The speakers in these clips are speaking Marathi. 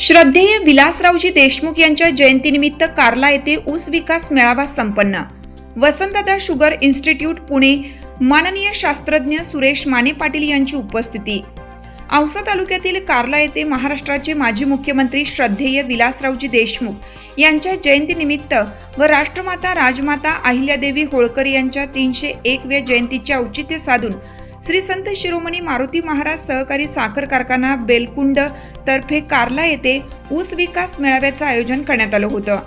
श्रद्धेय विलासरावजी देशमुख यांच्या जयंतीनिमित्त कार्ला येथे ऊस विकास मेळावा संपन्न। वसंतदादा शुगर इन्स्टिट्यूट पुणे, माननीय शास्त्रज्ञ सुरेश माने पाटील यांची उपस्थिती। औसा तालुक्यातील कार्ला येथे महाराष्ट्राचे माजी मुख्यमंत्री श्रद्धेय विलासरावजी देशमुख यांच्या जयंतीनिमित्त व राष्ट्रमाता राजमाता अहिल्यादेवी होळकर यांच्या 301व्या जयंतीचे औचित्य साधून श्री संत शिरोमणी मारुती महाराज सहकारी साखर कारखाना बेलकुंड तर्फे कार्ला येथे ऊस विकास मेळाव्याचे आयोजन करण्यात आलं होतं।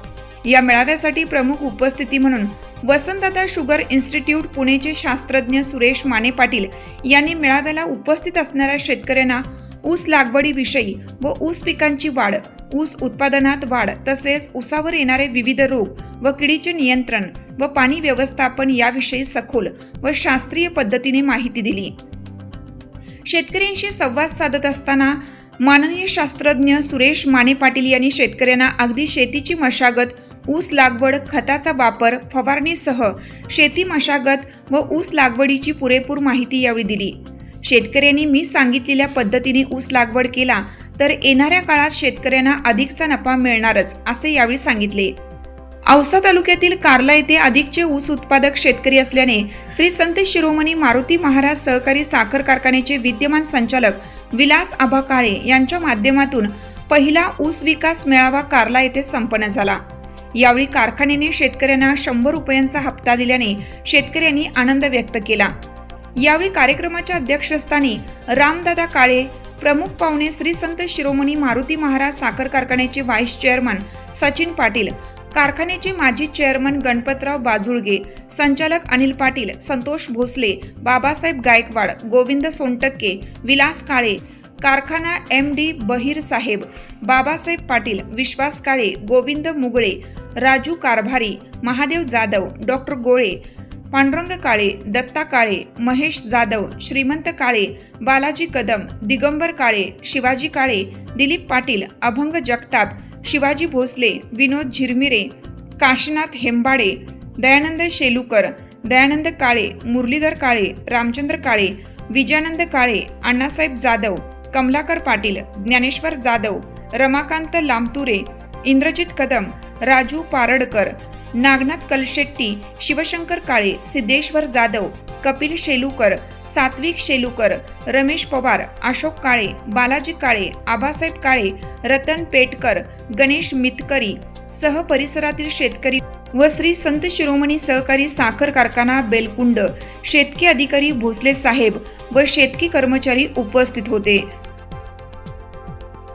या मेळाव्यासाठी प्रमुख उपस्थिती म्हणून वसंतदादा शुगर इन्स्टिट्यूट पुणेचे शास्त्रज्ञ सुरेश माने पाटील यांनी मेळाव्याला उपस्थित असणाऱ्या शेतकऱ्यांना ऊस लागवडीविषयी व ऊस पिकांची वाढ, ऊस उत्पादनात वाढ तसेच ऊसावर येणारे विविध रोग व किडीचे नियंत्रण व पाणी व्यवस्थापन याविषयी सखोल व शास्त्रीय पद्धतीने माहिती दिली। शेतकऱ्यांशी संवाद साधत असताना माननीय शास्त्रज्ञ सुरेश माने पाटील यांनी शेतकऱ्यांना अगदी शेतीची मशागत, ऊस लागवड, खताचा वापर, फवारणीसह शेती मशागत व ऊस लागवडीची पुरेपूर माहिती यावेळी दिली। शेतकऱ्यांनी मी सांगितलेल्या पद्धतीने ऊस लागवड केला तर येणाऱ्या काळात शेतकऱ्यांना अधिकचा नफा मिळणारच असे यावेळी सांगितले। औसा तालुक्यातील कार्ला येथे अधिकचे ऊस उत्पादक शेतकरी असल्याने श्री संत शिरोमणी मारुती महाराज सहकारी साखर कारखान्याचे विद्यमान संचालक विलास आबा काळे यांच्या माध्यमातून पहिला ऊस विकास मेळावा कार्ला येथे संपन्न झाला। यावेळी कारखान्याने शेतकऱ्यांना 100 रुपयांचा हप्ता दिल्याने शेतकऱ्यांनी आनंद व्यक्त केला। यावेळी कार्यक्रमाच्या अध्यक्षस्थानी रामदादा काळे, प्रमुख पाहुणे श्री संत शिरोमणी मारुती महाराज साखर कारखान्याचे व्हाईस चेअरमन सचिन पाटील, कारखान्याचे माजी चेअरमन गणपतराव बाजुळगे, संचालक अनिल पाटील, संतोष भोसले, बाबासाहेब गायकवाड, गोविंद सोनटक्के, विलास काळे, कारखाना MD बहीर साहेब, बाबासाहेब पाटील, विश्वास काळे, गोविंद मुगळे, राजू कारभारी, महादेव जाधव, डॉक्टर गोळे, पांडुरंग काळे, दत्ता काळे, महेश जाधव, श्रीमंत काळे, बालाजी कदम, दिगंबर काळे, शिवाजी काळे, दिलीप पाटील, अभंग जगताप, शिवाजी भोसले, विनोद झिरमिरे, काशीनाथ हेंबाडे, दयानंद शेलुकर, दयानंद काळे, मुरलीधर काळे, रामचंद्र काळे, विजयानंद काळे, अण्णासाहेब जाधव, कमलाकर पाटील, ज्ञानेश्वर जाधव, रमाकांत लांबतुरे, इंद्रजित कदम, राजू पारडकर, नागनाथ कलशेट्टी, शिवशंकर काळे, सिद्धेश्वर जाधव, कपिल शेलुकर, सात्विक शेलुकर, रमेश पवार, अशोक काळे, बालाजी काळे, आबासाहेब काळे, रतन पेटकर, गणेश मितकरी सह परिसरातील शेतकरी व श्री संत शिरोमणी सहकारी साखर कारखाना बेलकुंड शेतकी अधिकारी भोसले साहेब व शेतकी कर्मचारी उपस्थित होते।